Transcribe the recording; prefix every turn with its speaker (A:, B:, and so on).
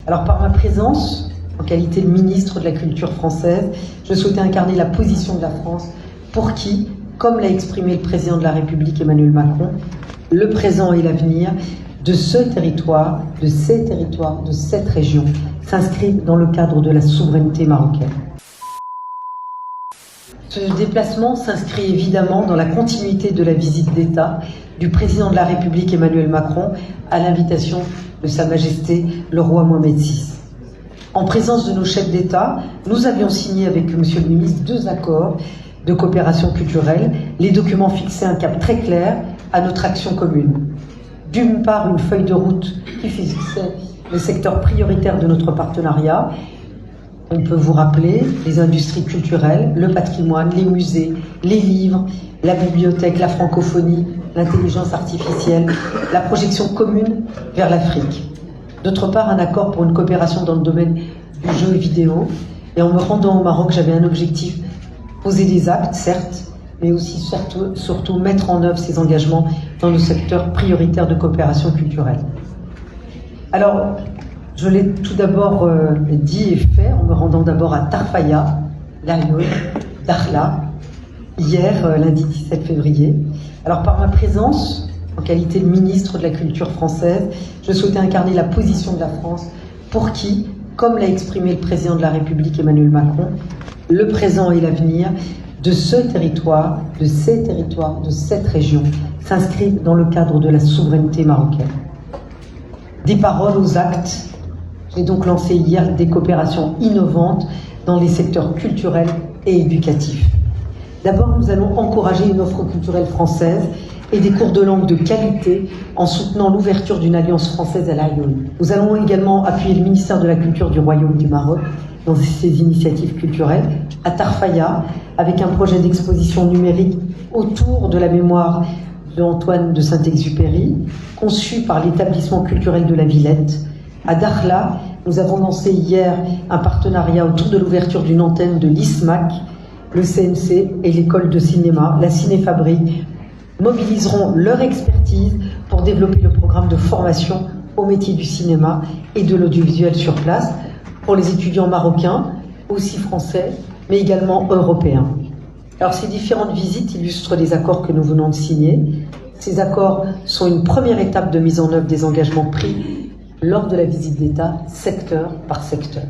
A: Alors par ma présence, en qualité de ministre de la Culture française, je souhaitais incarner la position de la France pour qui, comme l'a exprimé le président de la République Emmanuel Macron, le présent et l'avenir de ce territoire, de ces territoires, de cette région s'inscrivent dans le cadre de la souveraineté marocaine. Ce déplacement s'inscrit évidemment dans la continuité de la visite d'État du président de la République Emmanuel Macron à l'invitation de Sa Majesté le roi Mohamed VI. En présence de nos chefs d'État, nous avions signé avec Monsieur le ministre 2 accords de coopération culturelle. Les documents fixaient un cap très clair à notre action commune. D'une part, une feuille de route qui fixait les secteurs prioritaires de notre partenariat. On peut vous rappeler les industries culturelles, le patrimoine, les musées, les livres, la bibliothèque, la francophonie, l'intelligence artificielle, la projection commune vers l'Afrique. D'autre part, un accord pour une coopération dans le domaine du jeu vidéo. Et en me rendant au Maroc, j'avais un objectif, poser des actes, certes, mais aussi surtout mettre en œuvre ces engagements dans nos secteurs prioritaires de coopération culturelle. Alors, je l'ai tout d'abord dit et fait en me rendant d'abord à Tarfaya, Laayoune, Dakhla, hier, lundi 17 février. Alors, par ma présence, en qualité de ministre de la Culture française, je souhaitais incarner la position de la France pour qui, comme l'a exprimé le président de la République Emmanuel Macron, le présent et l'avenir de ce territoire, de ces territoires, de cette région s'inscrivent dans le cadre de la souveraineté marocaine. Des paroles aux actes, j'ai donc lancé hier des coopérations innovantes dans les secteurs culturels et éducatifs. D'abord, nous allons encourager une offre culturelle française et des cours de langue de qualité en soutenant l'ouverture d'une alliance française à Laayoune. Nous allons également appuyer le ministère de la Culture du Royaume du Maroc dans ses initiatives culturelles, à Tarfaya, avec un projet d'exposition numérique autour de la mémoire d'Antoine de Saint-Exupéry, conçu par l'établissement culturel de la Villette. À Dakhla, nous avons lancé hier un partenariat autour de l'ouverture d'une antenne de l'ISMAC, le CNC et l'école de cinéma, la Cinéfabrique, mobiliseront leur expertise pour développer le programme de formation au métier du cinéma et de l'audiovisuel sur place pour les étudiants marocains, aussi français, mais également européens. Alors ces différentes visites illustrent les accords que nous venons de signer. Ces accords sont une première étape de mise en œuvre des engagements pris lors de la visite d'État, secteur par secteur.